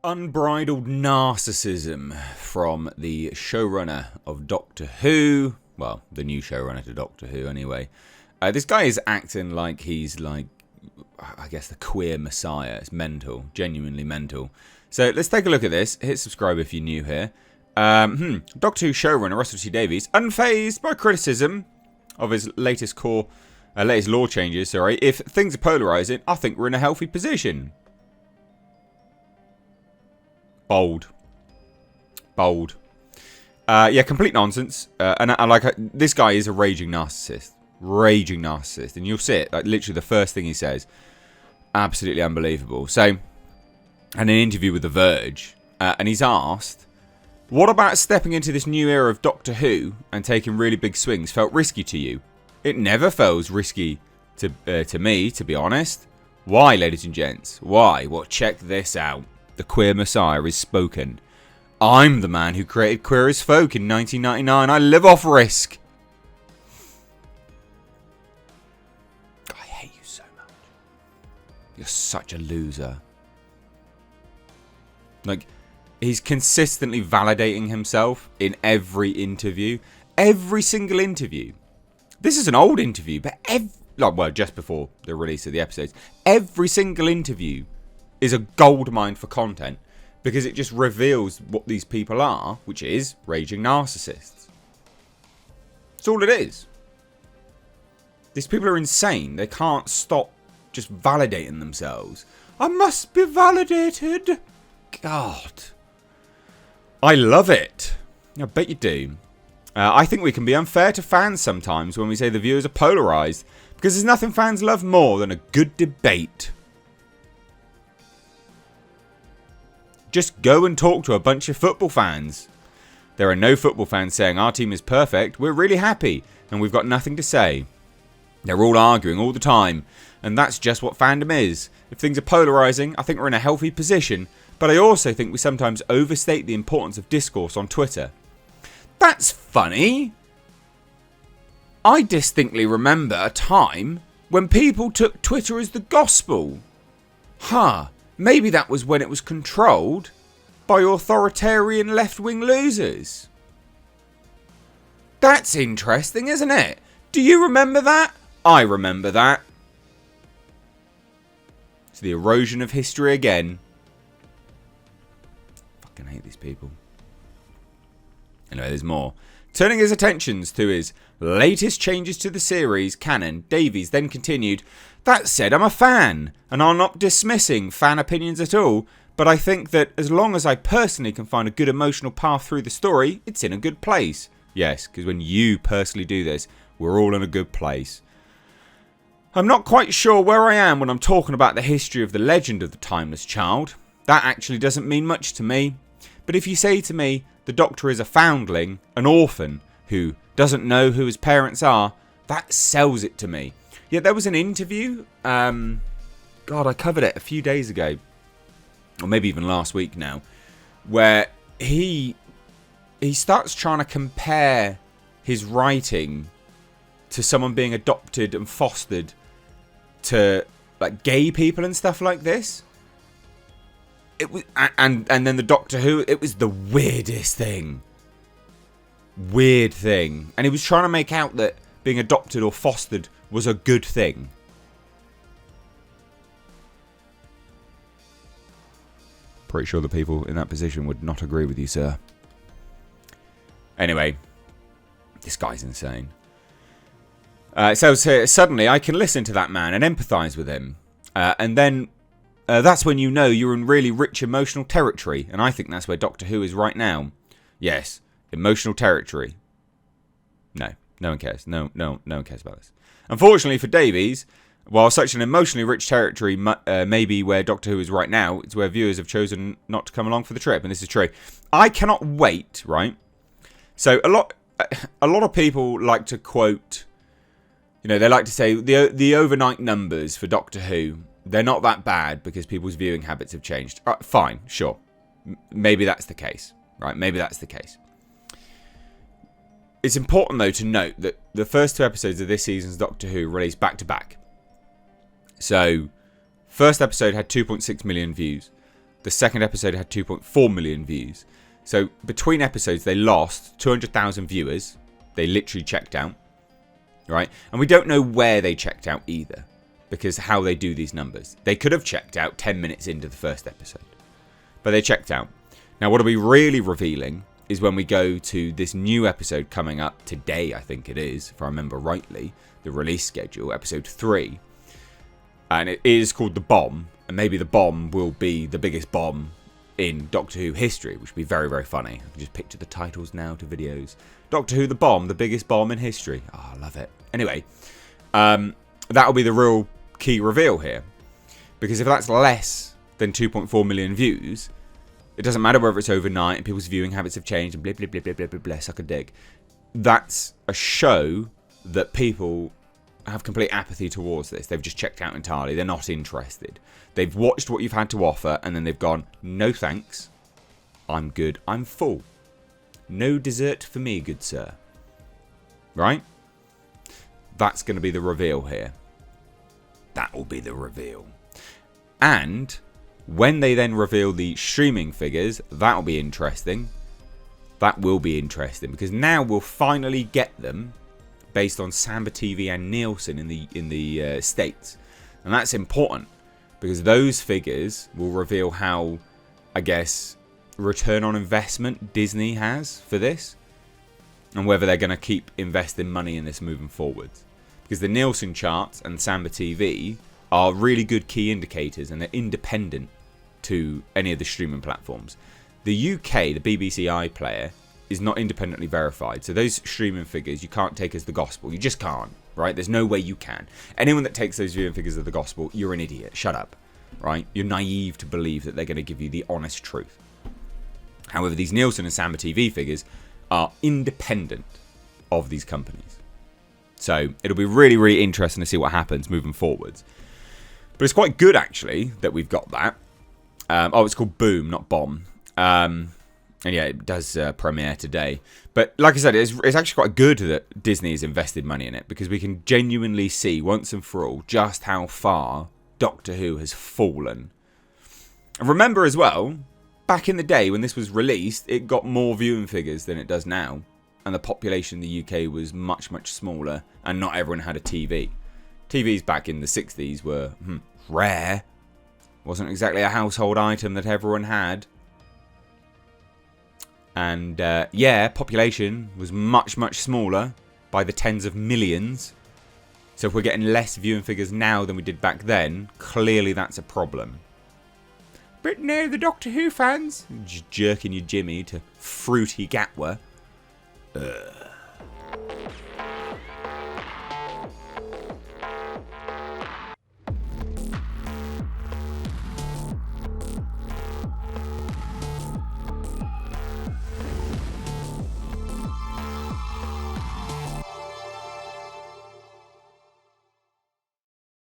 Unbridled narcissism from the showrunner of Doctor Who. Well, the new showrunner to Doctor Who, anyway. This guy is acting like he's like, I guess, the queer messiah. It's mental, genuinely mental. So let's take a look at this. Hit subscribe if you're new here. Doctor Who showrunner Russell T Davies, unfazed by criticism of his latest law changes. Sorry, if things are polarising, I think we're in a healthy position. Bold. Yeah, complete nonsense. And I like this guy is a raging narcissist, and you'll see it. Like literally, the first thing he says, absolutely unbelievable. So, in an interview with The Verge, and he's asked, "What about stepping into this new era of Doctor Who and taking really big swings felt risky to you?" It never feels risky to me, to be honest. Why, ladies and gents? Why? Well, check this out. The queer messiah is spoken. I'm the man who created Queer as Folk in 1999. I live off risk. I hate you so much. You're such a loser. Like, he's consistently validating himself in every interview. Every single interview. This is an old interview, but just before the release of the episodes. Every single interview is a goldmine for content because it just reveals what these people are, which is raging narcissists. That's all it is. These people are insane. They can't stop just validating themselves. I must be validated. God. I love it. I bet you do. I think we can be unfair to fans sometimes when we say the viewers are polarised, because there's nothing fans love more than a good debate. Just go and talk to a bunch of football fans. There are no football fans saying our team is perfect, we're really happy, and we've got nothing to say. They're all arguing all the time, and that's just what fandom is. If things are polarising, I think we're in a healthy position, but I also think we sometimes overstate the importance of discourse on Twitter. That's funny. I distinctly remember a time when people took Twitter as the gospel. Maybe that was when it was controlled by authoritarian left-wing losers. That's interesting, isn't it? Do you remember that? I remember that. It's the erosion of history again. Fucking hate these people. Anyway, there's more. Turning his attentions to his latest changes to the series canon, Davies then continued, "That said, I'm a fan, and I'm not dismissing fan opinions at all, but I think that as long as I personally can find a good emotional path through the story, it's in a good place." Yes, because when you personally do this, we're all in a good place. "I'm not quite sure where I am when I'm talking about the history of the legend of the Timeless Child. That actually doesn't mean much to me. But if you say to me, the Doctor is a foundling, an orphan, who doesn't know who his parents are, that sells it to me." Yeah, there was an interview, I covered it a few days ago, or maybe even last week now, where he starts trying to compare his writing to someone being adopted and fostered to like gay people and stuff like this. It was, and then the Doctor Who, it was the weirdest thing. Weird thing. And he was trying to make out that being adopted or fostered was a good thing. Pretty sure the people in that position would not agree with you, sir. Anyway, this guy's insane. So suddenly I can listen to that man and empathise with him. And then that's when you know you're in really rich emotional territory. And I think that's where Doctor Who is right now. Yes, emotional territory. No one cares. No one cares about this. Unfortunately for Davies, while such an emotionally rich territory may be where Doctor Who is right now, it's where viewers have chosen not to come along for the trip. And this is true. I cannot wait, right? So a lot of people like to quote, they like to say the overnight numbers for Doctor Who, they're not that bad because people's viewing habits have changed. Fine, sure. Maybe that's the case, right? Maybe that's the case. It's important, though, to note that the first two episodes of this season's Doctor Who released back-to-back. So, first episode had 2.6 million views. The second episode had 2.4 million views. So between episodes, they lost 200,000 viewers. They literally checked out, right? And we don't know where they checked out either, because how they do these numbers. They could have checked out 10 minutes into the first episode, but they checked out. Now, what will be really revealing is when we go to this new episode coming up today, I think it is, if I remember rightly, the release schedule, episode 3. And it is called The Bomb, and maybe the bomb will be the biggest bomb in Doctor Who history, which would be very, very funny. I can just picture the titles now to videos. Doctor Who The Bomb, the biggest bomb in history. Oh, I love it. Anyway, that will be the real key reveal here. Because if that's less than 2.4 million views, it doesn't matter whether it's overnight and people's viewing habits have changed and blah, blah, blah, blah, blah, blah, blah, suck a dick. That's a show that people have complete apathy towards this. They've just checked out entirely. They're not interested. They've watched what you've had to offer and then they've gone, no thanks. I'm good. I'm full. No dessert for me, good sir. Right? That's going to be the reveal here. That will be the reveal. And when they then reveal the streaming figures, that will be interesting. That will be interesting because now we'll finally get them based on Samba TV and Nielsen in the States. And that's important because those figures will reveal how, I guess, return on investment Disney has for this and whether they're going to keep investing money in this moving forwards. Because the Nielsen charts and Samba TV are really good key indicators and they're independent to any of the streaming platforms. The UK, the BBC iPlayer, is not independently verified. So those streaming figures you can't take as the gospel. You just can't, right? There's no way you can. Anyone that takes those viewing figures as the gospel, you're an idiot. Shut up, right? You're naive to believe that they're going to give you the honest truth. However, these Nielsen and Samba TV figures are independent of these companies. So it'll be really, really interesting to see what happens moving forwards. But it's quite good, actually, that we've got that. It's called Boom, not Bomb. And yeah, it does premiere today. But like I said, it's actually quite good that Disney has invested money in it because we can genuinely see once and for all just how far Doctor Who has fallen. And remember as well, back in the day when this was released, it got more viewing figures than it does now. And the population in the UK was much, much smaller and not everyone had a TV. TVs back in the 60s were rare. Wasn't exactly a household item that everyone had. And population was much, much smaller by the tens of millions. So if we're getting less viewing figures now than we did back then, clearly that's a problem. But no, the Doctor Who fans, just jerking your Jimmy to Fruity Gatwa. Ugh.